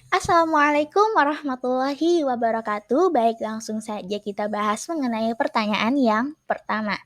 Assalamualaikum warahmatullahi wabarakatuh. Baik, langsung saja kita bahas mengenai pertanyaan yang pertama.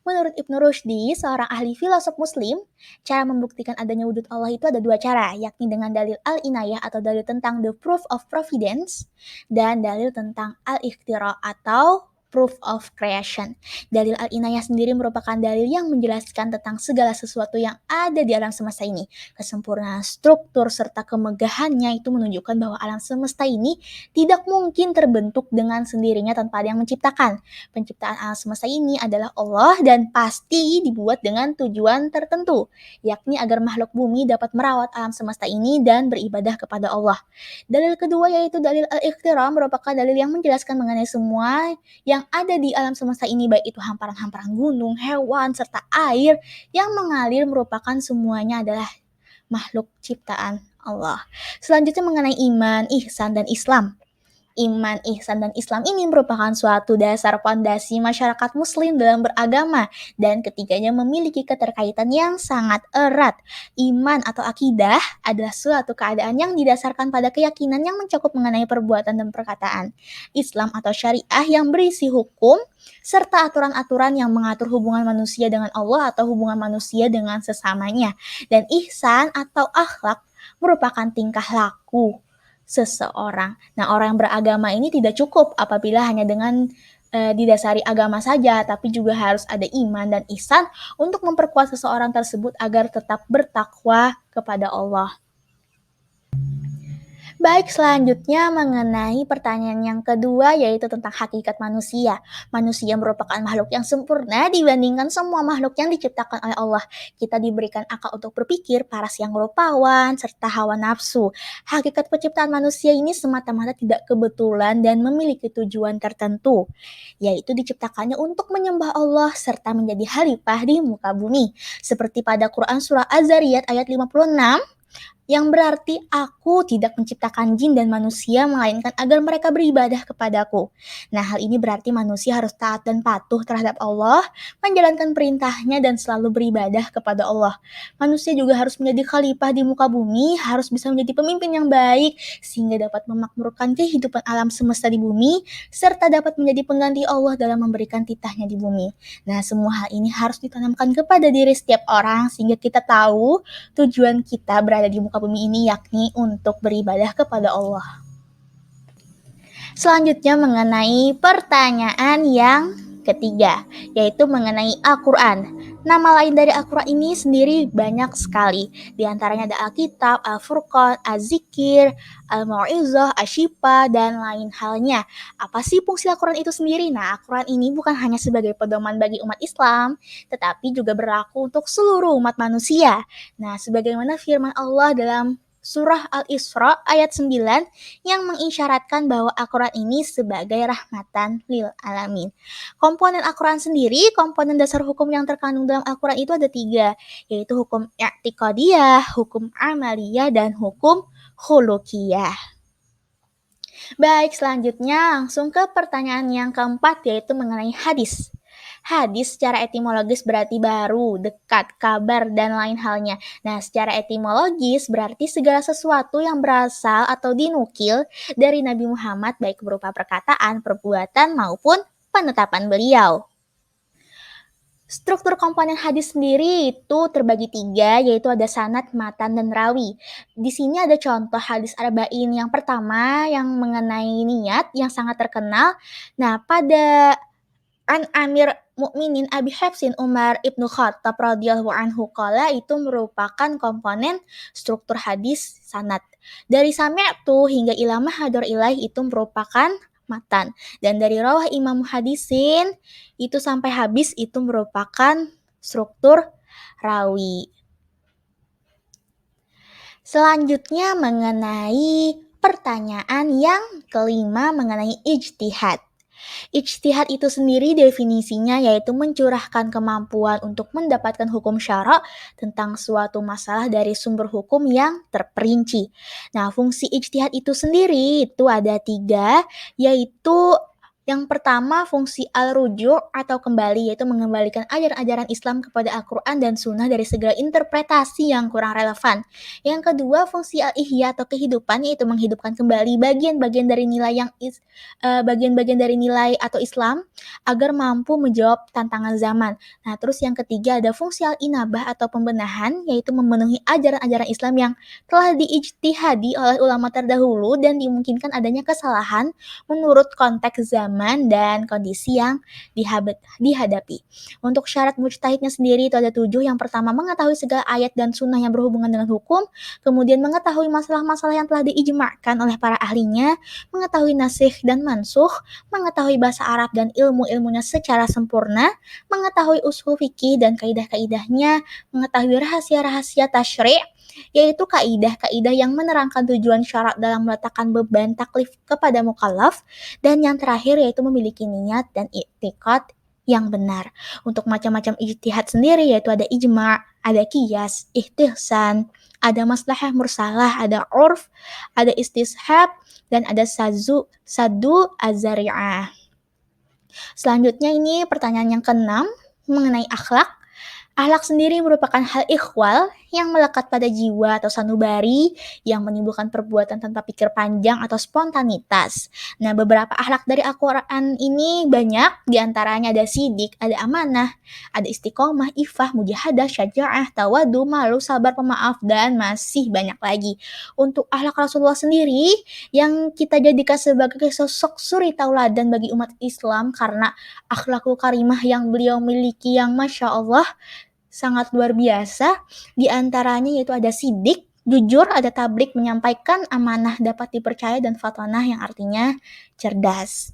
Menurut Ibnu Rushdi, seorang ahli filosof muslim, cara membuktikan adanya wujud Allah itu ada dua cara, yakni dengan dalil al-inayah atau dalil tentang the proof of providence, dan dalil tentang al-ikhtira atau proof of creation. Dalil al-inayah sendiri merupakan dalil yang menjelaskan tentang segala sesuatu yang ada di alam semesta ini. Kesempurnaan struktur serta kemegahannya itu menunjukkan bahwa alam semesta ini tidak mungkin terbentuk dengan sendirinya tanpa ada yang menciptakan. Penciptaan alam semesta ini adalah Allah dan pasti dibuat dengan tujuan tertentu, yakni agar makhluk bumi dapat merawat alam semesta ini dan beribadah kepada Allah. Dalil kedua yaitu dalil al-ikhtira merupakan dalil yang menjelaskan mengenai semua yang ada di alam semesta ini, baik itu hamparan-hamparan gunung, hewan, serta air yang mengalir merupakan semuanya adalah makhluk ciptaan Allah. Selanjutnya mengenai iman, ihsan, dan Islam. Iman, ihsan, dan Islam ini merupakan suatu dasar fondasi masyarakat muslim dalam beragama dan ketiganya memiliki keterkaitan yang sangat erat. Iman atau akidah adalah suatu keadaan yang didasarkan pada keyakinan yang mencakup mengenai perbuatan dan perkataan. Islam atau syariah yang berisi hukum serta aturan-aturan yang mengatur hubungan manusia dengan Allah atau hubungan manusia dengan sesamanya. Dan ihsan atau akhlak merupakan tingkah laku seseorang. Nah, orang yang beragama ini tidak cukup apabila hanya dengan didasari agama saja, tapi juga harus ada iman dan ihsan untuk memperkuat seseorang tersebut agar tetap bertakwa kepada Allah. Baik, selanjutnya mengenai pertanyaan yang kedua yaitu tentang hakikat manusia. Manusia merupakan makhluk yang sempurna dibandingkan semua makhluk yang diciptakan oleh Allah. Kita diberikan akal untuk berpikir, paras yang rupawan, serta hawa nafsu. Hakikat penciptaan manusia ini semata-mata tidak kebetulan dan memiliki tujuan tertentu, yaitu diciptakannya untuk menyembah Allah serta menjadi khalifah di muka bumi. Seperti pada Quran surah Az-Zariyat ayat 56, yang berarti aku tidak menciptakan jin dan manusia melainkan agar mereka beribadah kepadaku. Nah, hal ini berarti manusia harus taat dan patuh terhadap Allah, menjalankan perintahnya dan selalu beribadah kepada Allah. Manusia juga harus menjadi khalifah di muka bumi, harus bisa menjadi pemimpin yang baik sehingga dapat memakmurkan kehidupan alam semesta di bumi serta dapat menjadi pengganti Allah dalam memberikan titahnya di bumi. Nah, semua hal ini harus ditanamkan kepada diri setiap orang sehingga kita tahu tujuan kita berada di muka bumi ini yakni untuk beribadah kepada Allah. Selanjutnya mengenai pertanyaan yang ketiga, yaitu mengenai Al-Quran. Nama lain dari Al-Quran ini sendiri banyak sekali. Di antaranya ada Alkitab, Al-Furqan, Az-Zikir, Al-Mau'izah, Asy-Syifa, dan lain halnya. Apa sih fungsi Al-Quran itu sendiri? Nah, Al-Quran ini bukan hanya sebagai pedoman bagi umat Islam, tetapi juga berlaku untuk seluruh umat manusia. Nah, sebagaimana firman Allah dalam Surah Al-Isra ayat 9 yang mengisyaratkan bahwa Al-Quran ini sebagai rahmatan lil alamin. Komponen Al-Quran sendiri, komponen dasar hukum yang terkandung dalam Al-Quran itu ada tiga, yaitu hukum i'tiqadiyah, hukum amaliyah, dan hukum khuluqiyah. Baik, selanjutnya langsung ke pertanyaan yang keempat, yaitu mengenai hadis. Hadis secara etimologis berarti baru, dekat, kabar, dan lain halnya. Nah, secara etimologis berarti segala sesuatu yang berasal atau dinukil dari Nabi Muhammad baik berupa perkataan, perbuatan, maupun penetapan beliau. Struktur komponen hadis sendiri itu terbagi tiga, yaitu ada sanad, matan, dan rawi. Di sini ada contoh hadis arba'in. Yang pertama yang mengenai niat yang sangat terkenal. Nah, pada An Amir Mukminin Abi Hafsin Umar Ibnu Khattab radhiyallahu anhu qala itu merupakan komponen struktur hadis sanad. Dari sami'tu hingga ila mahador ilaih itu merupakan matan. Dan dari rawah Imam Hadisin itu sampai habis itu merupakan struktur rawi. Selanjutnya mengenai pertanyaan yang kelima mengenai ijtihad. Ijtihad itu sendiri definisinya yaitu mencurahkan kemampuan untuk mendapatkan hukum syara tentang suatu masalah dari sumber hukum yang terperinci. Nah, fungsi ijtihad itu sendiri itu ada tiga, yaitu Yang pertama, fungsi al-ruju' atau kembali, yaitu mengembalikan ajaran-ajaran Islam kepada Al-Quran dan Sunnah dari segala interpretasi yang kurang relevan. Yang kedua, fungsi al-ihya atau kehidupan, yaitu menghidupkan kembali bagian-bagian dari nilai bagian-bagian dari nilai atau Islam agar mampu menjawab tantangan zaman. Nah, terus yang ketiga ada fungsi al-inabah atau pembenahan, yaitu memenuhi ajaran-ajaran Islam yang telah diijtihadi oleh ulama terdahulu dan dimungkinkan adanya kesalahan menurut konteks zaman dan kondisi yang dihadapi. Untuk syarat mujtahidnya sendiri itu ada 7. Yang pertama, mengetahui segala ayat dan sunnah yang berhubungan dengan hukum, kemudian mengetahui masalah-masalah yang telah diijma'kan oleh para ahlinya, mengetahui nasikh dan mansuh, mengetahui bahasa Arab dan ilmu-ilmunya secara sempurna, mengetahui usul fikih dan kaidah-kaidahnya, mengetahui rahasia-rahasia tasyri', yaitu kaidah-kaidah yang menerangkan tujuan syarat dalam meletakkan beban taklif kepada mukallaf, dan yang terakhir yaitu memiliki niat dan i'tiqad yang benar. Untuk macam-macam ijtihad sendiri yaitu ada ijma', ada qiyas, istihsan, ada maslahah mursalah, ada urf, ada istishab, dan ada sadu azari'ah. Selanjutnya ini pertanyaan yang keenam mengenai akhlak. Akhlak sendiri merupakan hal ikhwal yang melekat pada jiwa atau sanubari yang menimbulkan perbuatan tanpa pikir panjang atau spontanitas. Nah, beberapa akhlak dari Al-Quran ini banyak, diantaranya ada sidik, ada amanah, ada istiqomah, ifah, mujahadah, syaja'ah, tawadu, malu, sabar, pemaaf, dan masih banyak lagi. Untuk akhlak Rasulullah sendiri, yang kita jadikan sebagai sosok suri tauladan bagi umat Islam karena akhlakul karimah yang beliau miliki yang Masya Allah, sangat luar biasa. Di antaranya yaitu ada sidik, jujur, ada tablik, menyampaikan amanah, dapat dipercaya, dan fatonah yang artinya cerdas.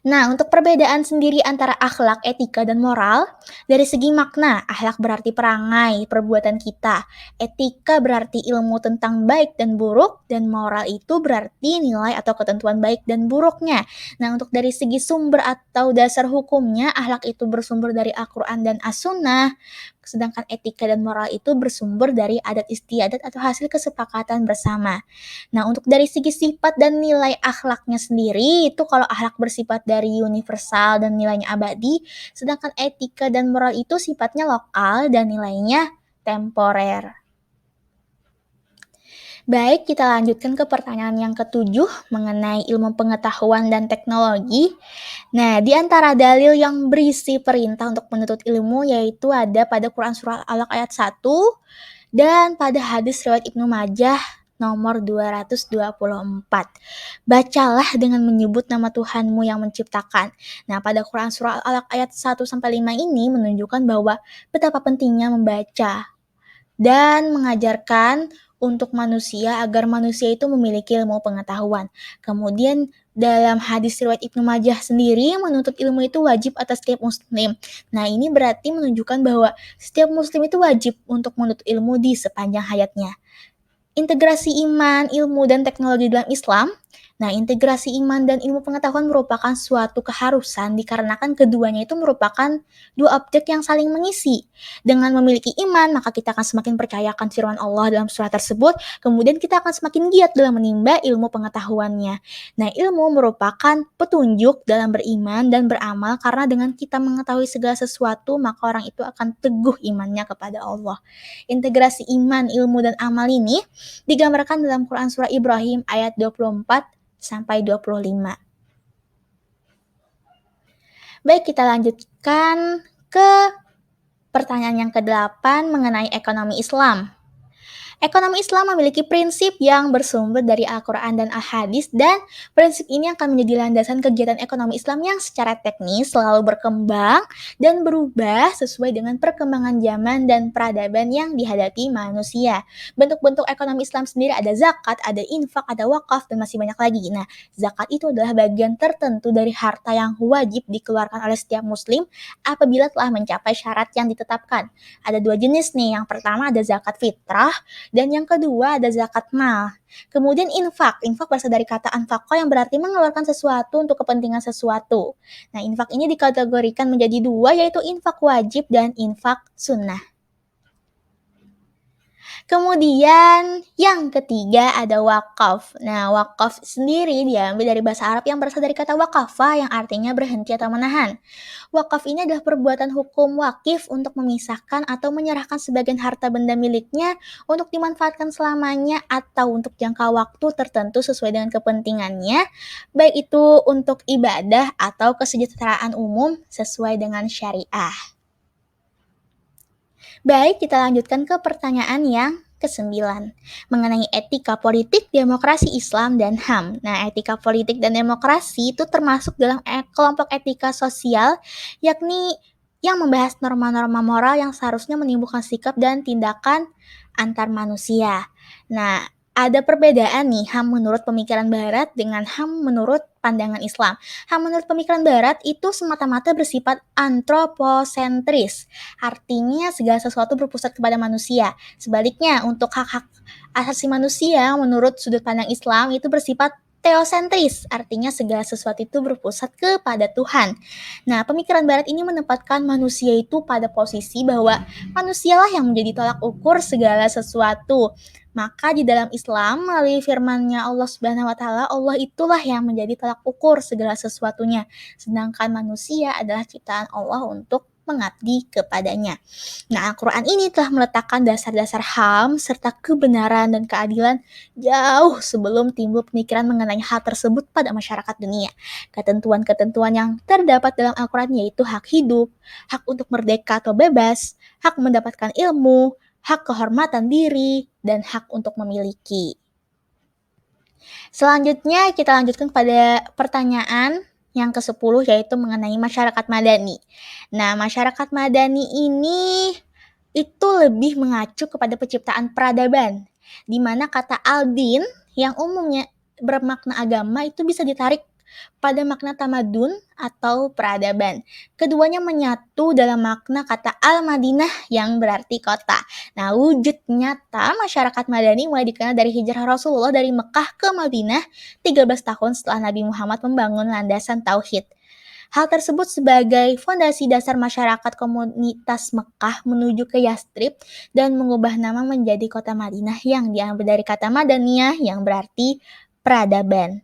Nah, untuk perbedaan sendiri antara akhlak, etika, dan moral, dari segi makna, akhlak berarti perangai, perbuatan kita. Etika berarti ilmu tentang baik dan buruk, dan moral itu berarti nilai atau ketentuan baik dan buruknya. Nah, untuk dari segi sumber atau dasar hukumnya, akhlak itu bersumber dari Al-Quran dan As-Sunnah, sedangkan etika dan moral itu bersumber dari adat istiadat atau hasil kesepakatan bersama. Nah, untuk dari segi sifat dan nilai akhlaknya sendiri, itu kalau akhlak bersifat dari universal dan nilainya abadi, sedangkan etika dan moral itu sifatnya lokal dan nilainya temporer. Baik, kita lanjutkan ke pertanyaan yang ketujuh mengenai ilmu pengetahuan dan teknologi. Nah, di antara dalil yang berisi perintah untuk menuntut ilmu yaitu ada pada Quran Surah Al-Alaq ayat 1 dan pada hadis riwayat Ibnu Majah nomor 224. Bacalah dengan menyebut nama Tuhanmu yang menciptakan. Nah, pada Quran Surah Al-Alaq ayat 1-5 ini menunjukkan bahwa betapa pentingnya membaca dan mengajarkan untuk manusia agar manusia itu memiliki ilmu pengetahuan. Kemudian dalam hadis riwayat Ibnu Majah sendiri menuntut ilmu itu wajib atas setiap muslim. Nah, ini berarti menunjukkan bahwa setiap muslim itu wajib untuk menuntut ilmu di sepanjang hayatnya. Integrasi iman, ilmu, dan teknologi dalam Islam. Nah, integrasi iman dan ilmu pengetahuan merupakan suatu keharusan dikarenakan keduanya itu merupakan dua objek yang saling mengisi. Dengan memiliki iman, maka kita akan semakin percayakan firman Allah dalam surat tersebut, kemudian kita akan semakin giat dalam menimba ilmu pengetahuannya. Nah, ilmu merupakan petunjuk dalam beriman dan beramal karena dengan kita mengetahui segala sesuatu, maka orang itu akan teguh imannya kepada Allah. Integrasi iman, ilmu, dan amal ini digambarkan dalam Quran Surah Ibrahim ayat 24-25. Baik, kita lanjutkan ke pertanyaan yang ke-8 mengenai ekonomi Islam. Ekonomi Islam memiliki prinsip yang bersumber dari Al-Quran dan Al-Hadis, dan prinsip ini akan menjadi landasan kegiatan ekonomi Islam yang secara teknis selalu berkembang dan berubah sesuai dengan perkembangan zaman dan peradaban yang dihadapi manusia. Bentuk-bentuk ekonomi Islam sendiri ada zakat, ada infak, ada wakaf, dan masih banyak lagi. Nah, zakat itu adalah bagian tertentu dari harta yang wajib dikeluarkan oleh setiap muslim apabila telah mencapai syarat yang ditetapkan. Ada dua jenis nih, yang pertama ada zakat fitrah, dan yang kedua ada zakat mal. Kemudian infak. Infak berasal dari kata anfaqah yang berarti mengeluarkan sesuatu untuk kepentingan sesuatu. Nah, infak ini dikategorikan menjadi dua, yaitu infak wajib dan infak sunnah. Kemudian yang ketiga ada wakaf. Nah, wakaf sendiri diambil dari bahasa Arab yang berasal dari kata waqafa yang artinya berhenti atau menahan. Wakaf ini adalah perbuatan hukum wakif untuk memisahkan atau menyerahkan sebagian harta benda miliknya untuk dimanfaatkan selamanya atau untuk jangka waktu tertentu sesuai dengan kepentingannya, baik itu untuk ibadah atau kesejahteraan umum sesuai dengan syariah. Baik, kita lanjutkan ke pertanyaan yang kesembilan mengenai etika politik, demokrasi Islam, dan HAM. Nah, etika politik dan demokrasi itu termasuk dalam kelompok etika sosial, yakni yang membahas norma-norma moral yang seharusnya menimbulkan sikap dan tindakan antar manusia. Nah, ada perbedaan nih HAM menurut pemikiran Barat dengan HAM menurut pandangan Islam. HAM menurut pemikiran Barat itu semata-mata bersifat antroposentris. Artinya segala sesuatu berpusat kepada manusia. Sebaliknya, untuk hak-hak asasi manusia menurut sudut pandang Islam itu bersifat teosentris, artinya segala sesuatu itu berpusat kepada Tuhan. Nah, pemikiran Barat ini menempatkan manusia itu pada posisi bahwa manusialah yang menjadi tolak ukur segala sesuatu. Maka di dalam Islam melalui firman-Nya Allah Subhanahu wa taala, Allah itulah yang menjadi tolak ukur segala sesuatunya. Sedangkan manusia adalah ciptaan Allah untuk mengabdi kepadanya. Nah, Al-Quran ini telah meletakkan dasar-dasar HAM serta kebenaran dan keadilan jauh sebelum timbul pemikiran mengenai hal tersebut pada masyarakat dunia. Ketentuan-ketentuan yang terdapat dalam Al-Quran yaitu hak hidup, hak untuk merdeka atau bebas, hak mendapatkan ilmu, hak kehormatan diri, dan hak untuk memiliki. Selanjutnya kita lanjutkan pada pertanyaan yang ke-10 yaitu mengenai masyarakat madani. Nah, masyarakat madani ini itu lebih mengacu kepada penciptaan peradaban, di mana kata al-din yang umumnya bermakna agama itu bisa ditarik pada makna tamadun atau peradaban. Keduanya menyatu dalam makna kata al-Madinah yang berarti kota. Nah, wujud nyata masyarakat Madani mulai dikenal dari hijrah Rasulullah dari Mekah ke Madinah 13 tahun setelah Nabi Muhammad membangun landasan tauhid. Hal tersebut sebagai fondasi dasar masyarakat komunitas Mekah menuju ke Yastrib dan mengubah nama menjadi kota Madinah yang diambil dari kata Madaniyah yang berarti peradaban.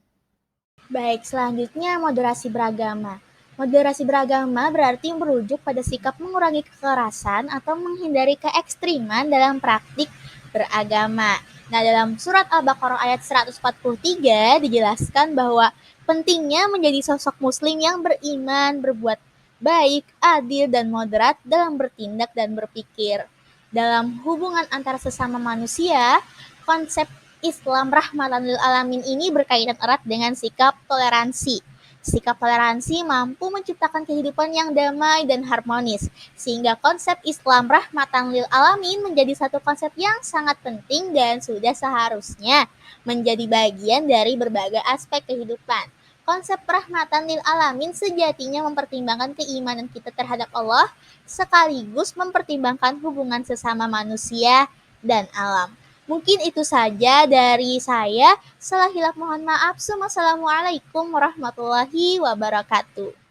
Baik, selanjutnya moderasi beragama. Moderasi beragama berarti merujuk pada sikap mengurangi kekerasan atau menghindari keekstriman dalam praktik beragama. Nah, dalam surat Al-Baqarah ayat 143 dijelaskan bahwa pentingnya menjadi sosok muslim yang beriman, berbuat baik, adil, dan moderat dalam bertindak dan berpikir. Dalam hubungan antara sesama manusia, konsep Islam rahmatan lil alamin ini berkaitan erat dengan sikap toleransi. Sikap toleransi mampu menciptakan kehidupan yang damai dan harmonis, sehingga konsep Islam rahmatan lil alamin menjadi satu konsep yang sangat penting dan sudah seharusnya menjadi bagian dari berbagai aspek kehidupan. Konsep rahmatan lil alamin sejatinya mempertimbangkan keimanan kita terhadap Allah, sekaligus mempertimbangkan hubungan sesama manusia dan alam. Mungkin itu saja dari saya. Salah hilaf mohon maaf. Wassalamualaikum warahmatullahi wabarakatuh.